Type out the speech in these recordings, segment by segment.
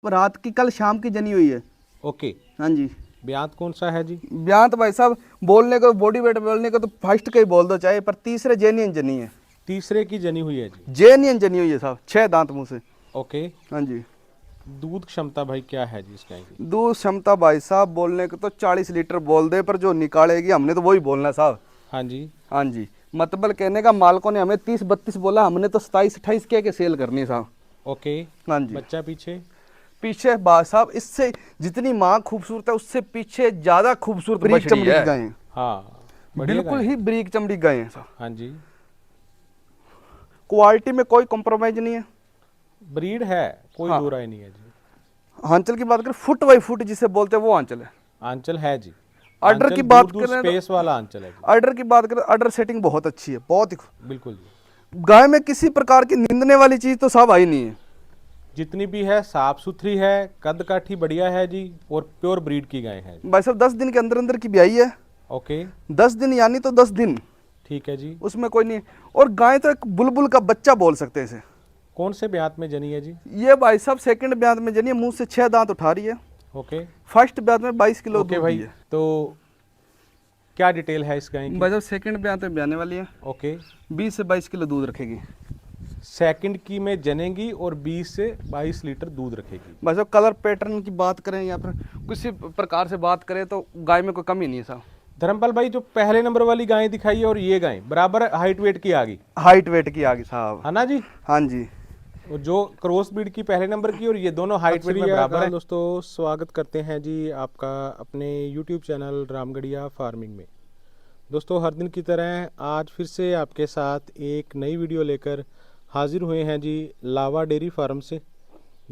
रात की कल शाम की जनी हुई है। ओके। हाँ जी। ब्यांत कौन सा है जी? ब्यांत भाई साहब बोलने को बॉडी वेट बोलने को तो फर्स्ट का ही बोल दो चाहे, पर तीसरे जेन्युइन जनी है। तीसरे की जनी हुई है जी। जेन्युइन जनी हुई है साहब, 6 दांत मुंह से। ओके। हाँ जी। दूध क्षमता भाई क्या है जी इस गाय की? दूध क्षमता भाई साहब बोलने को तो 40 लीटर बोल दे, पर जो निकालेगी हमने तो वही बोलना है साहब। हाँ जी। हाँ जी। मतलब कहने का मालकों ने हमें 30-32 बोला, हमने तो 27-28 कह के सेल करनी है साहब। ओके। हाँ जी। बच्चा पीछे? पीछे भाई साहब इससे जितनी माँ खूबसूरत है उससे पीछे ज्यादा खूबसूरत बरीक चमड़ी की गाय है। हाँ, बढ़िया बिल्कुल गाय ही है। बरीक चमड़ी गाय है साहब। हाँ जी। क्वालिटी में कोई कॉम्प्रोमाइज नहीं है। ब्रीड है, कोई हाँ। दो राय नहीं है जी। आंचल की बात करें, फुट बाई फुट जिसे बोलते हैं वो आंचल है। आंचल है जी। अडर आंचल की दूर बात दूर करें स्पेस तो वाला आंचल है जी। अडर की बात करें, अडर सेटिंग बहुत अच्छी है, बहुत ही। बिल्कुल जी। गाय में किसी प्रकार की निंदने वाली चीज तो साहब आई नहीं है। जितनी भी है साफ सुथरी है, कद काठी बढ़िया है जी, और प्योर ब्रीड की गाय है जी। भाई साहब 10 दिन के अंदर अंदर की ब्याई है। ओके। 10 दिन यानी तो 10 दिन, ठीक है जी। उसमें कोई नहीं है। और गाय तो एक बुलबुल का बच्चा बोल सकते हैं इसे। कौन से ब्यात में जनी है जी? ये भाई साहब सेकंड ब्यात में जनी है, मुंह से 6 दांत उठा रही है। ओके। फर्स्ट ब्यात में 22 किलो ओके दूध भाई, दी है। तो क्या डिटेल है इस गाय की? भाई साहब सेकंड ब्यात में ब्याने वाली है, ओके। 20 से 22 किलो दूध रखेगी। सेकंड की में जनेगी और 20 से 22 लीटर दूध रखेगी। भाई साहब कलर पैटर्न की बात करें या फिर किसी प्रकार से बात करें तो गाय में कोई कमी नहीं है साहब। धर्मपाल भाई, जो पहले नंबर वाली गाय दिखाई है और ये गाय बराबर हाइट वेट की आ गई, हाइट वेट की आ गई साहब। है ना जी? हाँ जी। और जो क्रॉस ब्रीड की पहले नंबर की, और ये दोनों हाइट वेट में बराबर है। दोस्तों, स्वागत करते हैं जी आपका अपने YouTube चैनल रामगढ़िया फार्मिंग में। दोस्तों, हर दिन की तरह आज फिर से आपके साथ एक नई वीडियो लेकर हाजिर हुए हैं जी लावा डेयरी फार्म से।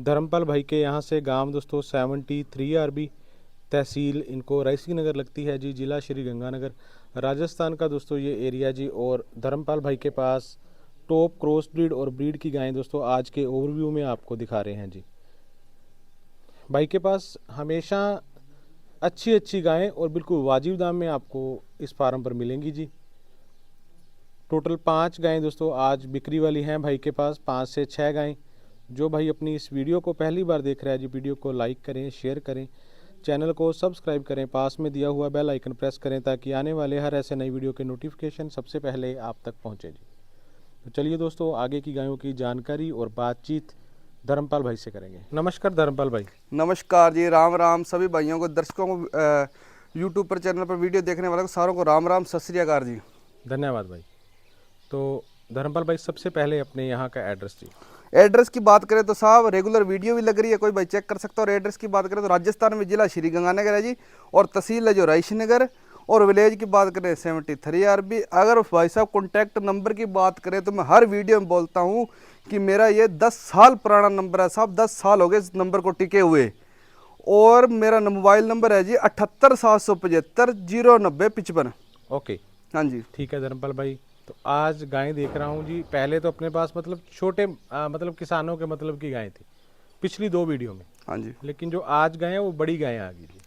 धर्मपाल भाई के यहाँ से गांव दोस्तों 73 RB, तहसील इनको रायसी नगर लगती है जी, ज़िला श्री गंगानगर, राजस्थान का दोस्तों ये एरिया जी। और धर्मपाल भाई के पास टॉप क्रॉस ब्रीड और ब्रीड की गायें दोस्तों आज के ओवरव्यू में आपको दिखा रहे हैं जी। भाई के पास हमेशा अच्छी अच्छी गायें और बिल्कुल वाजिब दाम में आपको इस फार्म पर मिलेंगी जी। टोटल 5 गायें दोस्तों आज बिक्री वाली हैं भाई के पास, 5 से 6 गायें। जो भाई अपनी इस वीडियो को पहली बार देख रहा है जी, वीडियो को लाइक करें, शेयर करें, चैनल को सब्सक्राइब करें, पास में दिया हुआ बेल आइकन प्रेस करें ताकि आने वाले हर ऐसे नई वीडियो के नोटिफिकेशन सबसे पहले आप तक पहुंचे जी। तो चलिए दोस्तों, आगे की गायों की जानकारी और बातचीत धर्मपाल भाई से करेंगे। नमस्कार धर्मपाल भाई। नमस्कार जी, राम राम सभी भाइयों को, दर्शकों को, यूट्यूब पर चैनल पर वीडियो देखने वालों को सारों को राम राम, सत श्री अकाल जी। धन्यवाद भाई। तो धर्मपाल भाई, सबसे पहले अपने यहाँ का एड्रेस जी। एड्रेस की बात करें तो साहब रेगुलर वीडियो भी लग रही है, कोई भाई चेक कर सकता है। और एड्रेस की बात करें तो राजस्थान में जिला श्री गंगानगर है जी, और तहसील है जो रायसी नगर, और विलेज की बात करें 73 RB। अगर भाई साहब कॉन्टैक्ट नंबर की बात करें तो मैं हर वीडियो में बोलता हूँ कि मेरा ये 10 साल पुराना नंबर है साहब, 10 साल हो गए इस नंबर को टिके हुए। और मेरा मोबाइल नंबर है जी 78 775 090 55। ओके। हाँ जी। ठीक है धर्मपाल भाई, तो आज गायें देख रहा हूँ जी। पहले तो अपने पास मतलब छोटे मतलब किसानों के मतलब की गायें थी पिछली 2 वीडियो में, हाँ जी। लेकिन जो आज गायें हैं वो बड़ी गायें आ गई जी।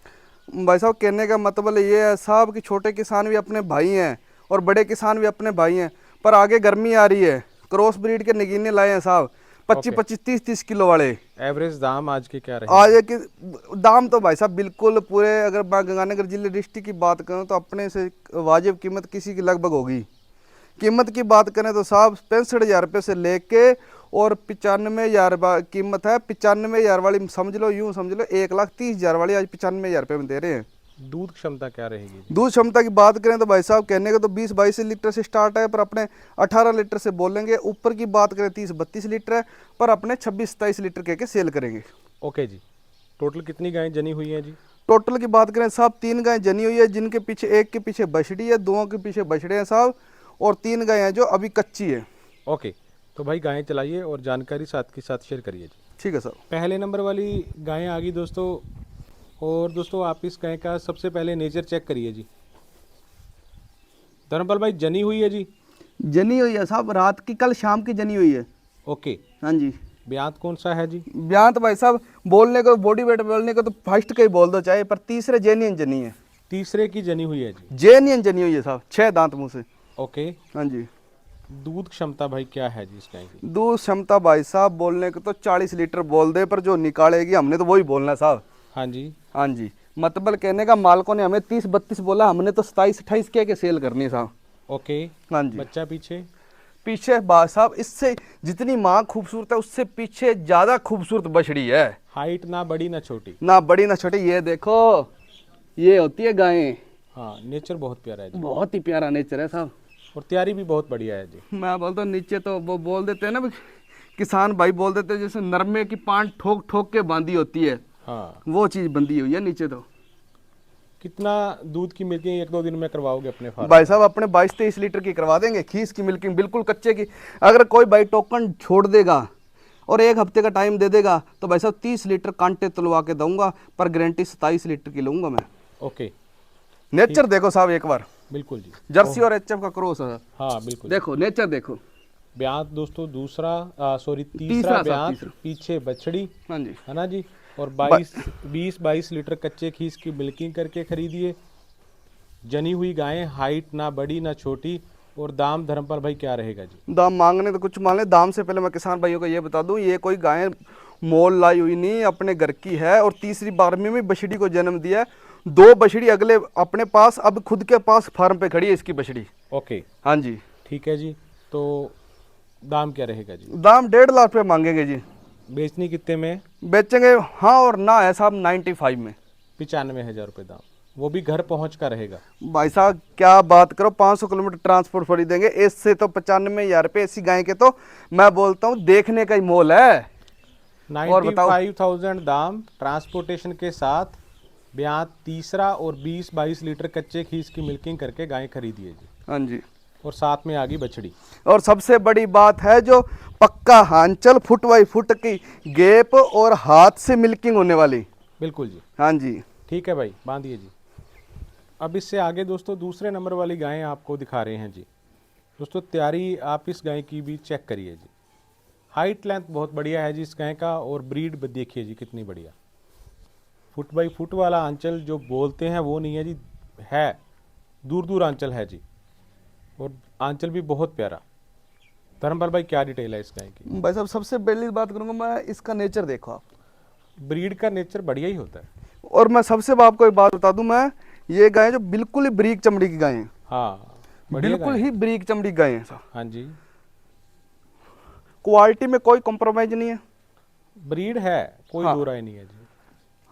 भाई साहब कहने का मतलब ये है साहब कि छोटे किसान भी अपने भाई हैं और बड़े किसान भी अपने भाई हैं, पर आगे गर्मी आ रही है, क्रॉस ब्रीड के नगीने लाए हैं साहब, 25-25 30-30 किलो वाले। एवरेज दाम आज के क्या रहे? आज के दाम तो भाई साहब बिल्कुल पूरे, अगर मैं गंगानगर जिले डिस्ट्रिक्ट की बात करूं तो अपने से वाजिब कीमत किसी की लगभग होगी। कीमत की बात करें तो साहब 65,000 रुपये से लेके और 95,000 कीमत है। 95,000 वाली समझ लो, यूं समझ लो 1,30,000 वाली आज 95,000 रुपये में दे रहे हैं। दूध क्षमता क्या रहेगी जी? दूध क्षमता की बात करें तो भाई साहब कहने को तो 20-22 लीटर से स्टार्ट है, पर अपने 18 लीटर से बोलेंगे। ऊपर की बात करें 30-32 लीटर है, पर अपने 26-27 लीटर कह के सेल करेंगे। ओके जी। टोटल कितनी गायें जनी हुई हैं जी? टोटल की बात करें साहब 3 गायें जनी हुई है, जिनके पीछे एक के पीछे बछड़ी है, 2 के पीछे बछड़े हैं साहब, और 3 गायें हैं जो अभी कच्ची है। ओके, तो भाई गायें चलाइए और जानकारी साथ के साथ शेयर करिए जी। ठीक है सर। पहले नंबर वाली गायें आ गई दोस्तों। और दोस्तों, आप इस गाय का सबसे पहले नेचर चेक करिए जी। धर्मपाल भाई, जनी हुई है जी? जनी हुई है साहब, रात की कल शाम की जनी हुई है। ओके। हाँ जी। ब्यांत कौन सा है जी? ब्यांत भाई साहब बोलने को बॉडी वेट बोलने को तो फर्स्ट का ही बोल दो चाहे, पर तीसरे जेन्युइन जनी है। तीसरे की जनी हुई है जी। जेन्युइन जनी हुई है साहब, 6 दांत मुंह से। ओके। हाँ जी। दूध क्षमता भाई क्या है जी इस गाय की? दूध क्षमता भाई साहब बोलने को तो 40 लीटर बोल दे, पर जो निकालेगी हमने तो वही बोलना साहब। हाँ जी। हाँ जी, मतलब कहने का मालकों ने हमें 30-32 बोला, हमने तो 27-28 के सेल करनी है साहब। ओके। हाँ जी। बच्चा पीछे? पीछे भाई साहब इससे जितनी माँ खूबसूरत है उससे पीछे ज्यादा खूबसूरत बछड़ी है। हाइट ना बड़ी ना छोटी। ना बड़ी ना छोटी, ये देखो ये होती है गायें। हाँ, नेचर बहुत प्यारा है जी, बहुत ही प्यारा नेचर है साहब। और तैयारी भी बहुत बढ़िया है जी। मैं बोलता हूँ नीचे तो वो बोल देते हैं ना, किसान भाई बोल देते हैं जैसे नरमे की पान ठोक ठोक के बांधी होती है, हाँ। वो चीज बंधी हुई है नीचे तो। कितना दूध की मिल्किंग 1-2 दिन में करवाओगे अपने फार्म? भाई साहब अपने 22-23 लीटर की करवा देंगे, खीस की मिल्किंग बिल्कुल कच्चे की। अगर कोई भाई टोकन छोड़ देगा और 1 हफ्ते का टाइम दे देगा तो भाई साहब 30 लीटर कांटे तुलवा के दूंगा, पर गारंटी 27 लीटर की लूंगा मैं। ओके। नेचर देखो साहब एक बार, बिल्कुल जी। जर्सी और एचएफ का क्रॉस है। हाँ बिल्कुल। देखो नेचर देखो। ब्यात दोस्तों तीसरा तीसरा साहब, ब्यात, तीसरा। पीछे बछड़ी, हाँ जी। है ना जी। और 20-22 लीटर कच्चे खीस की मिल्किंग करके खरीदिए। जनी हुई गायें, हाइट ना बड़ी ना छोटी। और दाम धर्मपाल भाई क्या रहेगा जी? दाम मांगने तो कुछ मान ले, दाम से पहले मैं किसान भाइयों को ये बता दूं, ये कोई गाय मोल लाई हुई नहीं, अपने घर की है और तीसरी बार में भी बछड़ी को जन्म दिया है। 2 बछड़ी अगले अपने पास, अब खुद के पास फार्म पे खड़ी है इसकी बछड़ी। ओके। हाँ जी। ठीक है जी। तो दाम क्या रहेगा जी? दाम 1.5 लाख रुपये मांगेंगे जी। बेचनी कितने में? बेचेंगे हाँ और ना है साहब 95 में। 95,000 रुपये दाम, वो भी घर पहुंच का रहेगा। भाई साहब क्या बात करो, 500 किलोमीटर ट्रांसपोर्ट फ्री देंगे। इससे तो 95,000 रुपये ऐसी गाय के तो मैं बोलता हूँ देखने का ही मोल है। और बताओ। 95,000 दाम ट्रांसपोर्टेशन के साथ। ब्यात तीसरा और 20-22 लीटर कच्चे खीस की मिल्किंग करके गाय खरीदिए जी। हाँ जी। और साथ में आ गई बछड़ी। और सबसे बड़ी बात है जो पक्का हांचल फुट बाई फुट की गैप और हाथ से मिल्किंग होने वाली। बिल्कुल जी। हाँ जी। ठीक है भाई, बांधिए जी। अब इससे आगे दोस्तों दूसरे नंबर वाली गायें आपको दिखा रहे हैं जी। दोस्तों तैयारी आप इस गाय की भी चेक करिए जी। हाइट लेंथ बहुत बढ़िया है जी इस गाय का, और ब्रीड देखिए जी कितनी बढ़िया। फुट बाई फुट वाला आंचल जो बोलते हैं वो नहीं है जी, है दूर दूर आंचल है जी। और आंचल भी बहुत प्यारा। धर्मपाल भाई क्या डिटेल है इस गाय की? भाई साहब सबसे पहली बात करूंगा मैं, इसका नेचर देखो आप। ब्रीड का नेचर बढ़िया ही होता है। और मैं सबसे आपको एक बात बता दूं, मैं ये गाय जो बिल्कुल ही ब्रीक चमड़ी की गाय है। हाँ, बढ़िया बिल्कुल गाय ही ब्रीक चमड़ी की गाय है साहब। हाँ जी। क्वालिटी में कोई कॉम्प्रोमाइज नहीं है। ब्रीड है, कोई हाँ। दो राय नहीं है जी।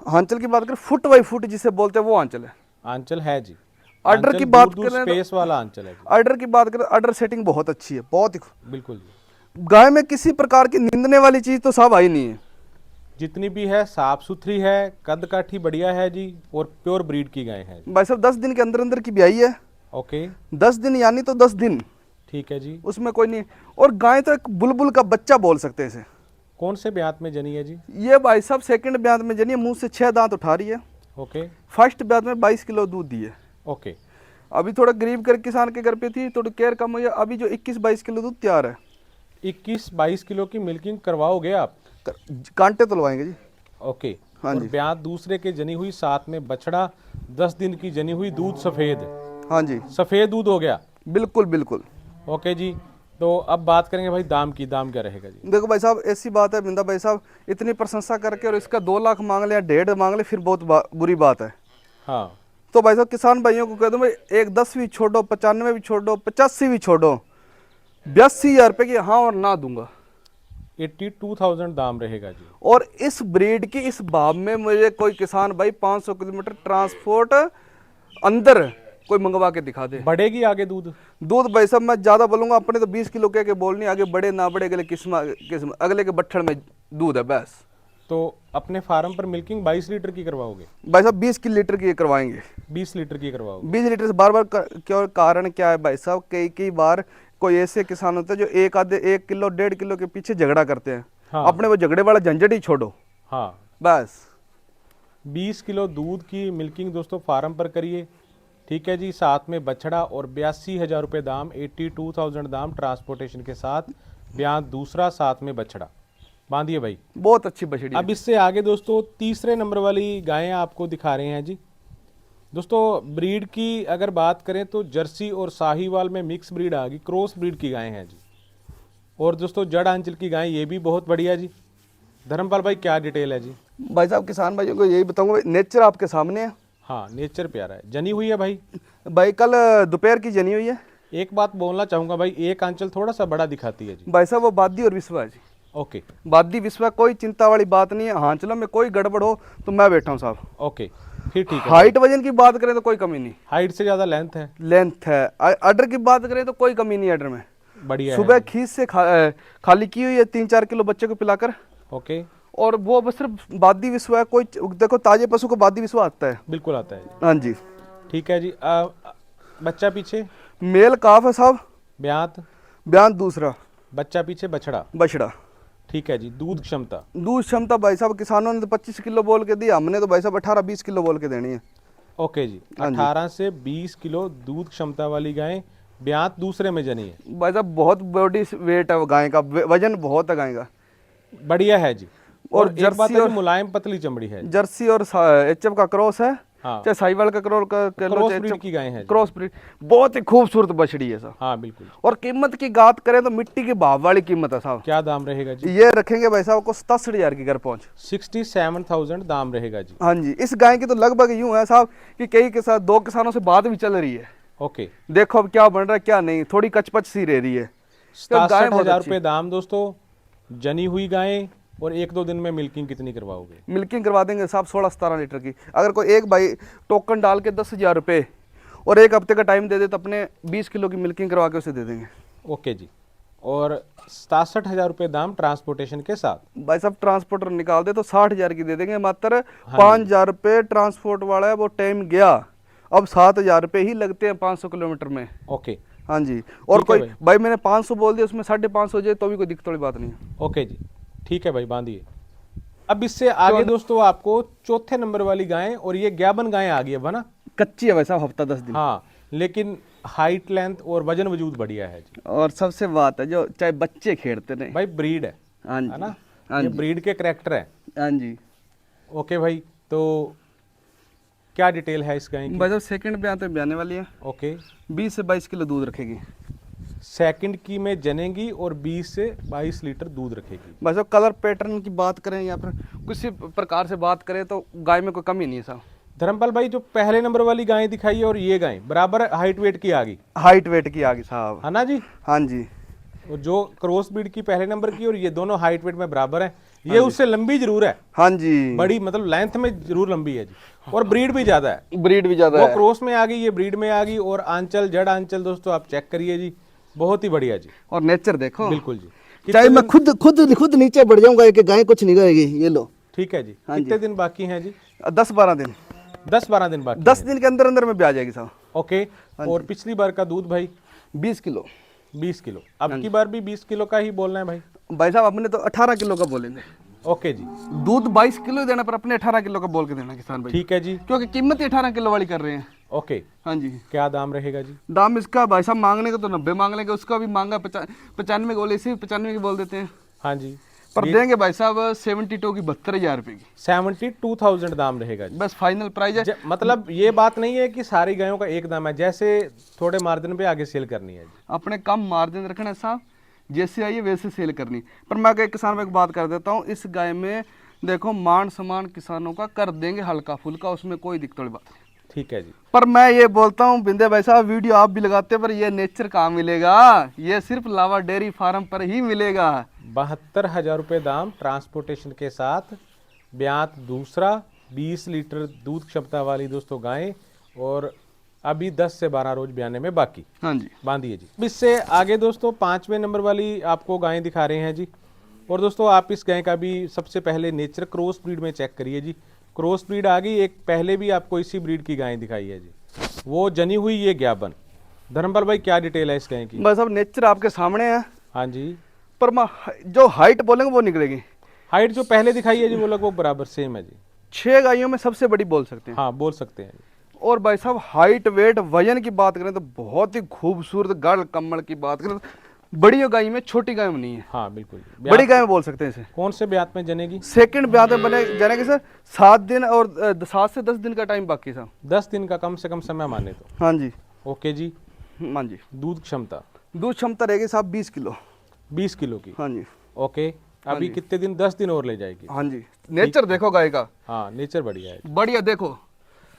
आंचल की बात करें फुट बाई फुट जिसे बोलते हैं वो आंचल है। आंचल है जी। अडर आंचल की बात दूर-दूर करें स्पेस वाला आंचल है जी। अडर की बात करें, अडर सेटिंग बहुत अच्छी है, बहुत ही। बिल्कुल जी। गाय में किसी प्रकार की निंदने वाली चीज तो साहब आई नहीं है। जितनी भी है साफ सुथरी है, कद काठी बढ़िया है जी, और प्योर ब्रीड की गाय है। भाई साहब 10 दिन के अंदर अंदर की ब्याई है। ओके। 10 दिन यानी तो 10 दिन, ठीक है जी। उसमें कोई नहीं। और गाय तो एक बुलबुल का बच्चा बोल सकते हैं इसे। कौन से ब्यात में जनी है जी? ये भाई साहब सेकंड ब्यात में जनी है, मुंह से 6 दांत उठा रही है। ओके। फर्स्ट ब्यात में 22 किलो दूध दी है। ओके। अभी थोड़ा गरीब कर किसान के घर पे थी, थोड़ी केयर कम हुई है, अभी जो 21-22 किलो दूध तैयार है। 21-22 किलो की मिल्किंग करवाओगे आप? कांटे तुलवाएंगे जी। ओके। हाँ और जी। ब्यात दूसरे के जनी हुई, साथ में बछड़ा 10 दिन की जनी हुई, दूध सफेद। हाँ जी सफेद दूध हो गया। बिल्कुल बिल्कुल। ओके जी। तो अब बात करेंगे भाई दाम की। दाम क्या रहेगा जी? देखो भाई साहब ऐसी बात है बिंदा भाई साहब, इतनी प्रशंसा करके और इसका 2 लाख मांग ले या 1.5 मांग ले फिर बहुत बुरी बात है। हाँ। तो भाई साहब किसान भाइयों को कह दो भाई, एक 10 भी छोड़ो, 95 भी छोड़ो, 85 भी छोड़ो, 82,000 रुपये की हाँ और ना दूंगा। 82,000 दाम रहेगा जी। और इस ब्रीड की इस भाव में मुझे कोई किसान भाई 500 किलोमीटर ट्रांसपोर्ट अंदर कोई मंगवा के दिखा दे। बढ़ेगी आगे दूध? दूध भाई साहब मैं ज्यादा बोलूंगा, अपने तो 20 किलो कह के बोलनी, आगे बढ़े ना बढ़े अगले किस्म अगले के बट्ठड़ में दूध है बस। तो अपने फार्म पर मिल्किंग 22 लीटर की करवाओगे? भाई साहब 20 लीटर की करवाएंगे। 20 लीटर की करवाओगे? 20 लीटर से बार बार क्यों? कारण क्या है भाई साहब, कई बार कोई ऐसे किसान होते हैं जो 1 किलो 1.5 किलो के पीछे झगड़ा करते हैं। हाँ। अपने वो झगड़े वाला झंझट ही छोड़ो। हाँ। बस 20 किलो दूध की मिल्किंग दोस्तों फार्म पर करिए। ठीक है जी। साथ में बछड़ा और 82,000 रुपये दाम, 82,000 दाम ट्रांसपोर्टेशन के साथ। ब्यात दूसरा, साथ में बछड़ा। बांधिए भाई। बहुत अच्छी बछड़ी अब इससे आगे दोस्तों तीसरे नंबर वाली गायें आपको दिखा रहे हैं जी। दोस्तों ब्रीड की अगर बात करें तो जर्सी और साहीवाल में मिक्स ब्रीड आ गई, क्रॉस ब्रीड की गायें हैं जी। और दोस्तों जड़ आंचल की गाय ये भी बहुत बढ़िया जी। धर्मपाल भाई क्या डिटेल है जी? भाई साहब किसान भाइयों को यही बताऊंगा, नेचर आपके सामने है। हाँ नेचर प्यारा है, जनी हुई है भाई। भाई कल दोपहर की जनी हुई है। एक बात बोलना चाहूंगा भाई, एक आंचल थोड़ा सा बड़ा दिखाती है जी। भाई साहब वो बादी और विश्वा है जी। ओके बादी विश्वा, कोई चिंता वाली बात नहीं है। हाँ चलो में कोई गड़बड़ हो तो मैं बैठा हूँ साहब। ओके फिर ठीक है। हाइट वजन की बात करें तो कोई कमी नहीं, हाइट से ज़्यादा लेंथ है, लेंथ है। अडर की बात करें तो कोई कमी नहीं अडर में। बढ़िया सुबह है। खींच से खाली की हुई है 3-4 किलो बच्चे को पिलाकर। ओके और वो बस सिर्फ बादी विश्वा है। कोई देखो ताजे पशु को बादी विश्वा आता है। बिल्कुल आता है जी। हाँ जी ठीक है जी। बच्चा पीछे मेल काफ है साहब, ब्यात, बयान दूसरा, बच्चा पीछे बछड़ा। बछड़ा। ठीक है जी। दूध क्षमता? दूध क्षमता भाई साहब किसानों ने तो 25 किलो बोल के दी, हमने तो भाई साहब 18-20 किलो बोल के देनी है। ओके जी। हाँ जी। 18 से 20 किलो दूध क्षमता वाली गाय, ब्यात दूसरे में जनी है। भाई साहब बहुत बॉडी वेट है वो गाय का, वजन बहुत है गाय का। बढ़िया है जी। और और एक बात जर्सी है और कि मुलायम पतली चमड़ी है। जर्सी और एचएफ का क्रॉस है। हाँ चाहे साहिवाल का क्रॉस ब्रीड की गाय है जी। क्रॉस ब्रीड बहुत ही खूबसूरत बछड़ी है साहब। हाँ बिल्कुल। और कीमत की बात करें तो मिट्टी के भाव वाली कीमत है साहब। क्या दाम रहेगा जी? ये रखेंगे भाई साहब को 67,000 की घर पहुंच। 67,000 दाम रहेगा जी। हाँ जी। इस गाय की तो लगभग यूं है साहब कि कई के साथ 2 किसानों से बात भी चल रही है। ओके। देखो अब क्या बन रहा है क्या नहीं, थोड़ी कचपच सी रह रही है। तो गाय बहुत 67,000 अच्छी। रुपये दाम दोस्तों। जनी हुई गायें। और 1-2 दिन में मिल्किंग कितनी करवाओगे? मिल्किंग करवा देंगे साहब 16-17 लीटर की। अगर कोई एक भाई टोकन डाल के 10,000 रुपये और 1 हफ्ते का टाइम दे दे तो अपने 20 किलो की मिल्किंग करवा के उसे दे देंगे। ओके जी। और 67,000 रुपये दाम ट्रांसपोर्टेशन के साथ। भाई साहब ट्रांसपोर्टर निकाल दे तो 60,000 की दे देंगे मात्र। 5,000 रुपये ट्रांसपोर्ट वाला है, वो टाइम गया। अब 7,000 रुपये ही लगते हैं 500 किलोमीटर में। ओके। हाँ जी। और ठीक है कोई भाई। भाई मैंने 500 बोल दिया, उसमें 550 हो जाए तो भी कोई दिक्कत वाली बात नहीं है। ओके जी। ठीक है भाई, बांधिए। अब इससे आगे दोस्तों आपको चौथे नंबर वाली गाय, और ये ग्याबन गाय आ गई है बना। कच्ची है भाई साहब, हफ्ता 10 दिन। हाँ लेकिन हाइट लेंथ और वजन वजूद बढ़िया है जी। और सबसे बात है जो चाहे बच्चे खेलते रहे। भाई ब्रीड है हाँ जी। ना? हाँ ये जी। ब्रीड के करैक्टर है। हाँ जी। ओके भाई, तो क्या डिटेल है इस गाय की? भाई साहब सेकंड ब्याह तो ब्याने वाली है। ओके। 20 से 22 किलो दूध रखेगी। सेकंड की में जनेगी और 20 से 22 लीटर दूध रखेगी। भाई साहब कलर पैटर्न की बात करें या फिर किसी प्रकार से बात करें तो गाय में कोई कमी नहीं है साहब। धर्मपाल भाई जो पहले नंबर वाली गाय दिखाई है और ये गाय बराबर हाइट वेट की आ गई, हाइट वेट की आ गई साहब। है ना जी? हाँ जी। और जो क्रॉस ब्रीड की पहले नंबर की, और ये दोनों हाइट वेट में बराबर है। ये उससे लंबी जरूर है, हाँ जी। बड़ी मतलब लेंथ में जरूर लंबी है जी। और ब्रीड भी ज्यादा है। ब्रीड भी ज्यादा वो है। क्रॉस में आ गई, ये ब्रीड में आ गई। और आंचल जड़ आंचल दोस्तों आप चेक करिए जी, बहुत ही बढ़िया जी। और नेचर देखो। बिल्कुल जी। चाहे मैं खुद नीचे बढ़ जाऊंगा, एक गाय कुछ नहीं करेगी। ये लो। ठीक है जी। हाँ कितने जी। दिन बाकी हैं जी? 10-12 दिन। 10-12 दिन बाकी 10 हैं। दिन के अंदर अंदर में भी आ जाएगी साहब। ओके। और पिछली बार का दूध भाई 20 किलो। 20 किलो। अब की बार भी 20 किलो का ही बोलना है भाई? भाई साहब अपने तो 18 किलो का बोलेंगे। ओके जी। दूध 22 किलो देना पर अपने 18 किलो का बोल के देना किसान भाई। ठीक है जी। क्योंकि कीमत ही 18 किलो वाली कर रहे हैं। ओके। हाँ जी। क्या दाम रहेगा जी? दाम इसका भाई साहब मांगने का तो 90 मांग लेंगे, उसका भी मांगा 95 बोले, इसे 95 की बोल देते हैं। हाँ जी। पर देंगे भाई साहब 72 की 72,000 रुपए की। 72,000 दाम रहेगा जी। बस फाइनल प्राइस है। मतलब ये बात नहीं है कि सारी गायों का एक दाम है, जैसे थोड़े मार्जिन पे आगे सेल करनी है जी। अपने कम मार्जिन रखना है साहब, जैसे आई है वैसे सेल करनी। पर मैं एक किसान में एक बात कर देता हूँ, इस गाय में देखो मान सम्मान किसानों का कर देंगे हल्का फुल्का, उसमें कोई दिक्कत वाली बात नहीं। ठीक है जी। पर मैं ये बोलता हूँ बिंदे भाई साहब, वीडियो आप भी लगाते हैं पर ये नेचर कहाँ मिलेगा? ये सिर्फ लावा डेयरी फार्म पर ही मिलेगा। 72,000 रुपये दाम ट्रांसपोर्टेशन के साथ। ब्यात दूसरा, 20 लीटर दूध क्षमता वाली दोस्तों गाय, और अभी 10 से 12 रोज ब्याने में बाकी। हाँ जी। बांधिए जी। इससे आगे दोस्तों 5वें नंबर वाली आपको गाय दिखा रहे हैं जी। और दोस्तों आप इस गाय का भी सबसे पहले नेचर क्रॉस ब्रीड में चेक करिए जी। क्रॉस ब्रीड आ गई। एक पहले भी आपको इसी ब्रीड की गाय दिखाई है जी, वो जनी हुई ये ग्याबन। धर्मपाल भाई क्या डिटेल है इस गाय की? बस अब नेचर आपके सामने है। हाँ जी। पर जो हाइट बोलेंगे वो निकलेगी। हाइट जो पहले दिखाई है जी वो लगभग बराबर सेम है जी। 6 गायों में सबसे बड़ी बोल सकते हैं। हाँ बोल सकते हैं। और भाई साहब हाइट वेट वजन की बात करें तो बहुत ही खूबसूरत, गढ़ कम्बल की बात करें बड़ी गाय में, छोटी गाय में नहीं है। हाँ बिल्कुल। बड़ी गाय में बोल सकते हैं इसे। कौन से ब्यात में जनेगी? सेकंड ब्यात में बने जानेगी सर। 7 दिन और 7 से 10 दिन का टाइम बाकी सर। 10 दिन का कम से कम समय माने तो। हाँ जी। ओके जी। हाँ जी। दूध क्षमता? दूध क्षमता रहेगी साहब 20 किलो। 20 किलो की। हाँ जी। ओके। अभी कितने दिन? 10 दिन और ले जाएगी। हाँ जी। नेचर देखो गाय का। हाँ नेचर बढ़िया है। बढ़िया देखो।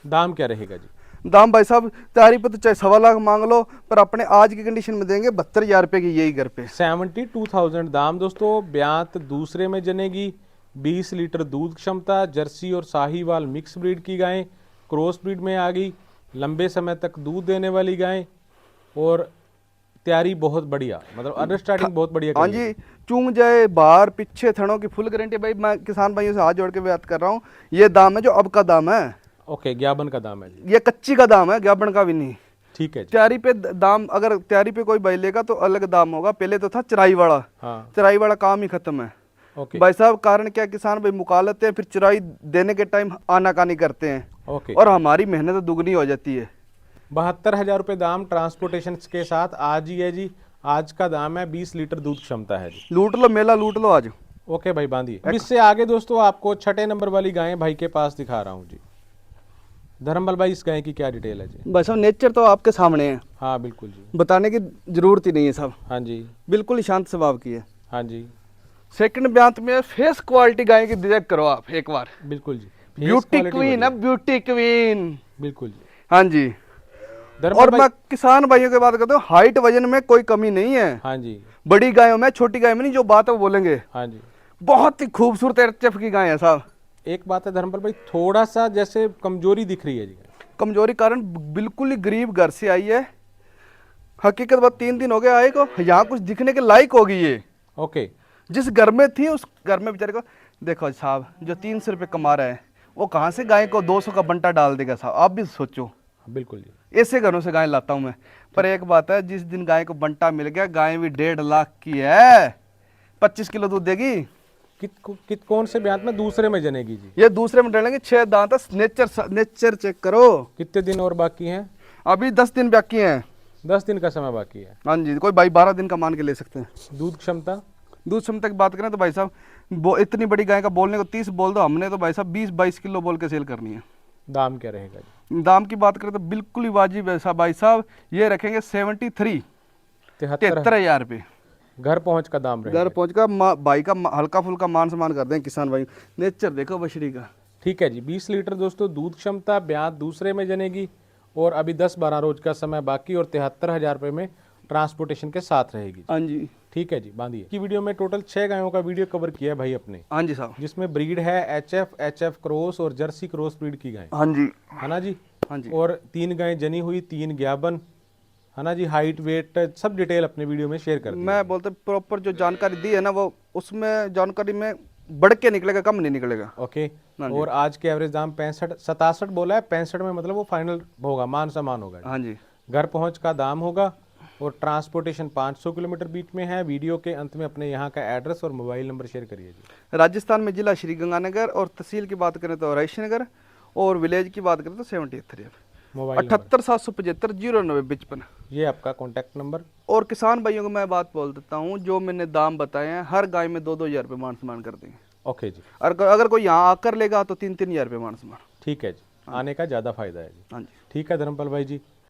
दाम क्या रहेगा जी? दाम भाई साहब तैयारी पे तो चाहे 1.25 लाख मांग लो, पर अपने आज की कंडीशन में देंगे 72,000 रुपए की यही घर पे। 72,000 दाम दोस्तों। ब्यात दूसरे में जनेगी, 20 लीटर दूध क्षमता, जर्सी और साहीवाल मिक्स ब्रीड की गाय, क्रॉस ब्रीड में आ गई, लंबे समय तक दूध देने वाली गाय, और तैयारी बहुत बढ़िया, मतलब अंडरस्टैंडिंग बहुत बढ़िया। हाँ जी। चूंग जाए बाहर पीछे थनों की फुल गारंटी भाई। मैं किसान भाइयों से हाथ जोड़ के बात कर रहा हूँ। ये दाम है जो अब का दाम है। ओके। 51 का दाम है जी। ये कच्ची का दाम है, ज्ञापन का भी नहीं। ठीक है जी। तैयारी पे दाम, अगर तैयारी पे कोई भाई लेगा तो अलग दाम होगा। पहले तो था चराई वाला। हाँ। चराई वाला काम ही खत्म है। ओके। भाई साहब कारण क्या, किसान भाई मुका लेते हैं, फिर चराई देने के टाइम आनाकानी करते हैं। ओके। और हमारी मेहनत दुगनी हो जाती है। 72,000 रुपये दाम ट्रांसपोर्टेशन के साथ आज ही है जी। आज का दाम है, 20 लीटर दूध क्षमता है जी। लूट लो मेला, लूट लो आज। ओके भाई बांधिए। अब इससे आगे दोस्तों आपको 6ठे नंबर वाली गाय भाई के पास दिखा रहा हूँ जी। धर्मबल भाई इस गाय की क्या डिटेल है जी? भाई साहब नेचर तो आपके सामने है, हाँ बिल्कुल जी। बताने की जरूरत ही नहीं है साहब। हाँ जी। बिल्कुल ही शांत स्वभाव की है। हाँ जी। सेकंड ब्यांत में फेस क्वालिटी गाय की चेक करो आप एक बार। बिल्कुल जी। ब्यूटी क्वीन है, ब्यूटी क्वीन। बिल्कुल जी। हाँ जी। और मैं किसान भाइयों की बात करता हूँ, हाइट वजन में कोई कमी नहीं है। हाँ जी। बड़ी गायों में, छोटी गाय में नहीं, जो बात है वो बोलेंगे। हाँ जी। बहुत ही खूबसूरत एचएफ की गाय है साहब। एक बात है धर्मपाल भाई, थोड़ा सा जैसे कमजोरी दिख रही है जी। कमजोरी कारण बिल्कुल ही गरीब घर से आई है। हकीकत बात 3 दिन हो गए आए को, यहाँ कुछ दिखने के लायक होगी ये। ओके। जिस घर में थी उस घर में बेचारे को देखो साहब, जो 300 रुपये कमा रहा है वो कहाँ से गाय को 200 का बंटा डाल देगा साहब, आप भी सोचो। बिल्कुल जी। ऐसे घरों से गाय लाता हूँ मैं। पर एक बात है, जिस दिन गाय को बंटा मिल गया, गाय भी 1.5 लाख की है, 25 किलो दूध देगी। कौन से ब्यात में? दूसरे में जनेगी जी। ये दूसरे में डालेंगे, 6 दांत है। नेचर चेक करो। कितने दिन और बाकी हैं? अभी 10 दिन बाकी हैं। 10 दिन का समय बाकी है। हाँ जी। कोई भाई 12 दिन का मान के ले सकते हैं। दूध क्षमता? दूध क्षमता की बात करें तो भाई साहब इतनी बड़ी गाय का बोलने को 30 बोल दो, हमने तो भाई साहब 20-22 किलो बोल के सेल करनी है। दाम क्या रहेगा जी? दाम की बात करें तो बिल्कुल ही वाजिब है साहब। भाई साहब ये रखेंगे 73,000 रुपये। घर पहुंच का दाम रहेगा? घर पहुंच का भाई का हल्का फुल्का मान सम्मान कर दें किसान भाई। नेचर देखो बछड़ी का। ठीक है जी। 20 लीटर दोस्तों दूध क्षमता, ब्यात दूसरे में जनेगी, और अभी 10-12 रोज का समय बाकी, और 73,000 रुपये में ट्रांसपोर्टेशन के साथ रहेगी। हाँ जी। ठीक है जी बांधिए। की वीडियो में टोटल 6 गायों का वीडियो कवर किया है भाई अपने। हाँ जी साहब। जिसमें ब्रीड है एचएफ क्रॉस और जर्सी क्रॉस ब्रीड की गाय। हाँ जी। है ना जी? हाँ जी। और 3 गायें जनी हुई, 3 ज्ञापन, है ना जी? हाइट वेट सब डिटेल अपने वीडियो में शेयर कर दी। मैं बोलता प्रॉपर जो जानकारी दी है ना, वो उसमें जानकारी में बढ़ के निकलेगा, कम नहीं निकलेगा। ओके। और आज के एवरेज दाम 67 बोला है, 65 में मतलब वो फाइनल होगा, मान सम्मान होगा। हाँ जी। घर पहुंच का दाम होगा, और ट्रांसपोर्टेशन 500 किलोमीटर बीच में है। वीडियो के अंत में अपने यहाँ का एड्रेस और मोबाइल नंबर शेयर करिए जी। राजस्थान में जिला श्री गंगानगर, और तहसील की बात करें तो रायशनगर, और विलेज की बात करें तो 73। मोबाइल 78,775-09055। ये आपका कॉन्टैक्ट नंबर। और किसान भाइयों को मैं बात बोल देता हूँ, जो मैंने दाम बताए हैं हर गाय में 2-2 हज़ार रुपये मान सम्मान कर देंगे। ओके जी। अगर कोई यहाँ आकर लेगा तो 3-3 हज़ार रुपये मान सम्मान। ठीक है जी। आने का ज़्यादा फायदा है जी। हाँ जी। ठीक है धर्मपाल भाई जी।